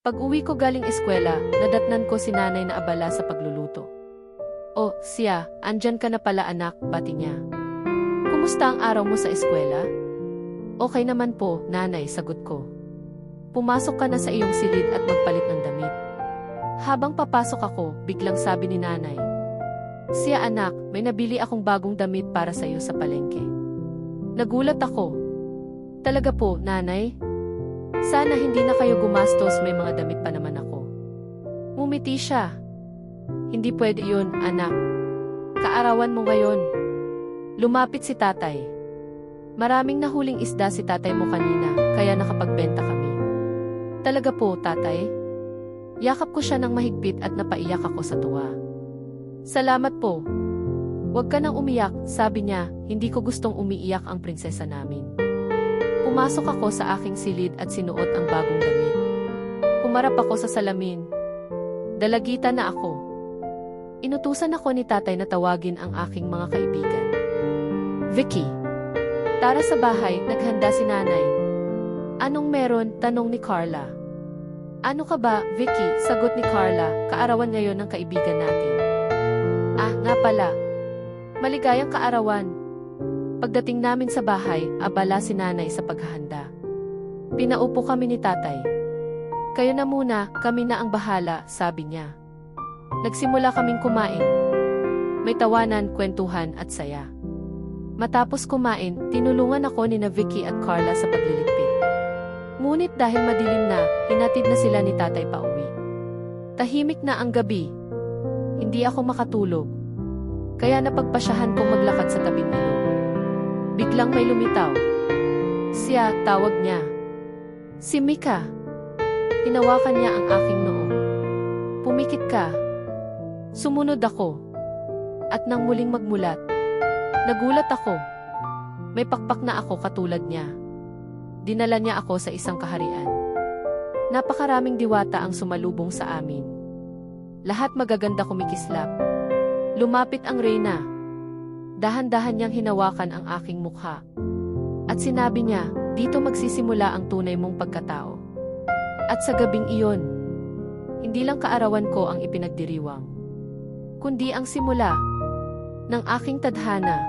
Pag-uwi ko galing eskwela, nadatnan ko si nanay na abala sa pagluluto. "Oh, siya, andyan ka na pala anak," bati niya. "Kumusta ang araw mo sa eskwela?" "Okay naman po, nanay," sagot ko. "Pumasok ka na sa iyong silid at magpalit ng damit." Habang papasok ako, biglang sabi ni nanay, "Siya anak, may nabili akong bagong damit para sa iyo sa palengke." Nagulat ako. "Talaga po, nanay? Sana hindi na kayo gumastos, may mga damit pa naman ako." Ngumiti siya. "Hindi pwede yun, anak. Kaarawan mo ngayon." Lumapit si tatay. "Maraming nahuling isda si tatay mo kanina, kaya nakapagbenta kami." "Talaga po, tatay?" Yakap ko siya ng mahigpit at napaiyak ako sa tuwa. "Salamat po." "Huwag ka nang umiyak," sabi niya, "hindi ko gustong umiiyak ang prinsesa namin." Pumasok ako sa aking silid at sinuot ang bagong damit. Humarap ako sa salamin. Dalagitan na ako. Inutusan ako ni tatay na tawagin ang aking mga kaibigan. "Vicky, tara sa bahay," naghanda si nanay. "Anong meron?" tanong ni Carla. "Ano ka ba, Vicky?" sagot ni Carla, "kaarawan ngayon ng kaibigan natin." "Ah, nga pala. Maligayang kaarawan." Pagdating namin sa bahay, abala si nanay sa paghahanda. Pinaupo kami ni tatay. "Kayo na muna, kami na ang bahala," sabi niya. Nagsimula kaming kumain. May tawanan, kwentuhan at saya. Matapos kumain, tinulungan ako ni Vicky at Carla sa pagliligpit. Ngunit dahil madilim na, hinatid na sila ni tatay pauwi. Tahimik na ang gabi. Hindi ako makatulog. Kaya napagpasyahan kong maglakad sa tabing ilog. Biglang may lumitaw. "Siya," tawag niya. "Si Mika." Hinawakan niya ang aking noo. "Pumikit ka." Sumunod ako. At nang muling magmulat, nagulat ako. May pakpak na ako katulad niya. Dinala niya ako sa isang kaharian. Napakaraming diwata ang sumalubong sa amin. Lahat magaganda kumikislap. Lumapit ang reyna. Dahan-dahan niyang hinawakan ang aking mukha. At sinabi niya, "Dito magsisimula ang tunay mong pagkatao." At sa gabing iyon, hindi lang kaarawan ko ang ipinagdiriwang, kundi ang simula ng aking tadhana.